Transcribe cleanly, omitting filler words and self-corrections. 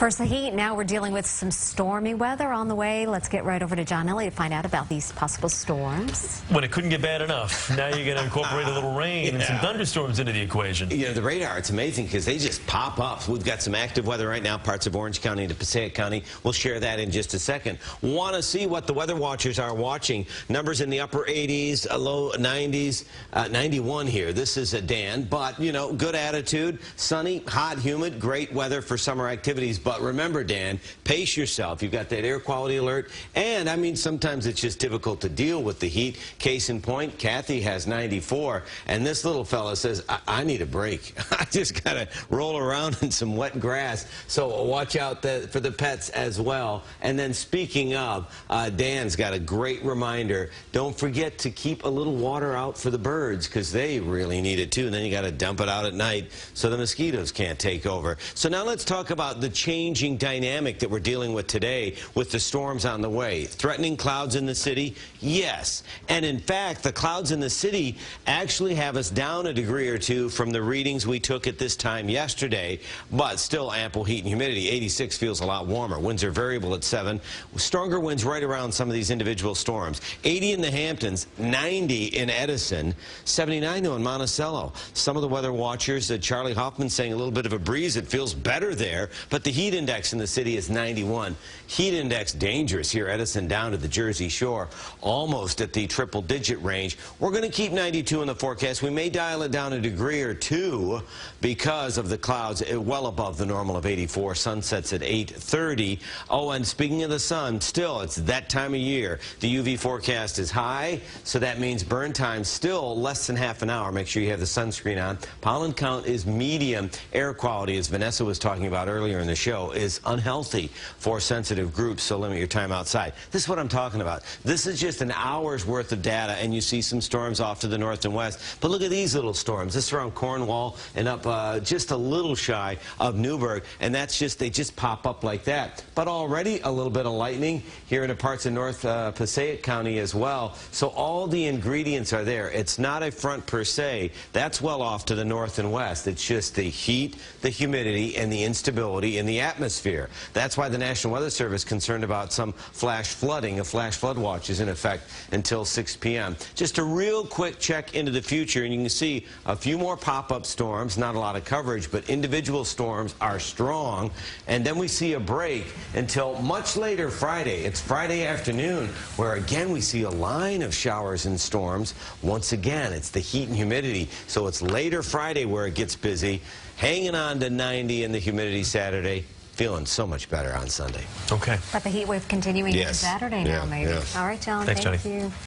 First the heat, now we're dealing with some stormy weather on the way. Let's get right over to John Elliott to find out about these possible storms. When it couldn't get bad enough, now you're going to incorporate a little rain and some thunderstorms into the equation. You know, the radar, it's amazing because they just pop up. We've got some active weather right now, parts of Orange County to Passaic County. We'll share that in just a second. Want to see what the weather watchers are watching. Numbers in the upper 80s, low 90s, 91 here. This is a Dan, but, you know, good attitude, sunny, hot, humid, great weather for summer activities. But remember, Dan, pace yourself. You've got that air quality alert. And, I mean, sometimes it's just difficult to deal with the heat. Case in point, Kathy has 94. And this little fella says, I need a break. I just got to roll around in some wet grass. So watch out for the pets as well. And then speaking of, Dan's got a great reminder. Don't forget to keep a little water out for the birds because they really need it too. And then you got to dump it out at night so the mosquitoes can't take over. So now let's talk about the changing dynamic that we're dealing with today with the storms on the way. Threatening clouds in the city? Yes. And in fact, the clouds in the city actually have us down a degree or two from the readings we took at this time yesterday, but still ample heat and humidity. 86 feels a lot warmer. Winds are variable at 7. Stronger winds right around some of these individual storms. 80 in the Hamptons, 90 in Edison, 79 though in Monticello. Some of the weather watchers, Charlie Hoffman saying a little bit of a breeze. It feels better there, but the heat index in the city is 91. Heat index dangerous here, Edison down to the Jersey Shore, almost at the triple-digit range. We're going to keep 92 in the forecast. We may dial it down a degree or two because of the clouds well above the normal of 84. Sunsets at 8:30. Oh, and speaking of the sun, still, it's that time of year. The UV forecast is high, so that means burn time still less than half an hour. Make sure you have the sunscreen on. Pollen count is medium. Air quality, as Vanessa was talking about earlier in the show, is unhealthy for sensitive groups, so limit your time outside. This is what I'm talking about. This is just an hour's worth of data, and you see some storms off to the north and west. But look at these little storms. This is around Cornwall and up just a little shy of Newburgh, and that's just, they just pop up like that. But already a little bit of lightning here in parts of North Passaic County as well. So all the ingredients are there. It's not a front per se. That's well off to the north and west. It's just the heat, the humidity, and the instability in the atmosphere. That's why the National Weather Service is concerned about some flash flooding. A flash flood watch is in effect until 6 p.m. Just a real quick check into the future, and you can see a few more pop-up storms. Not a lot of coverage, but individual storms are strong. And then we see a break until much later Friday. It's Friday afternoon, where again we see a line of showers and storms. Once again, it's the heat and humidity. So it's later Friday where it gets busy. Hanging on to 90 and the humidity Saturday. Feeling so much better on Sunday. Okay. But the heat wave continuing into Saturday now, maybe. Yes. All right, John. Thanks, Thank Johnny. you.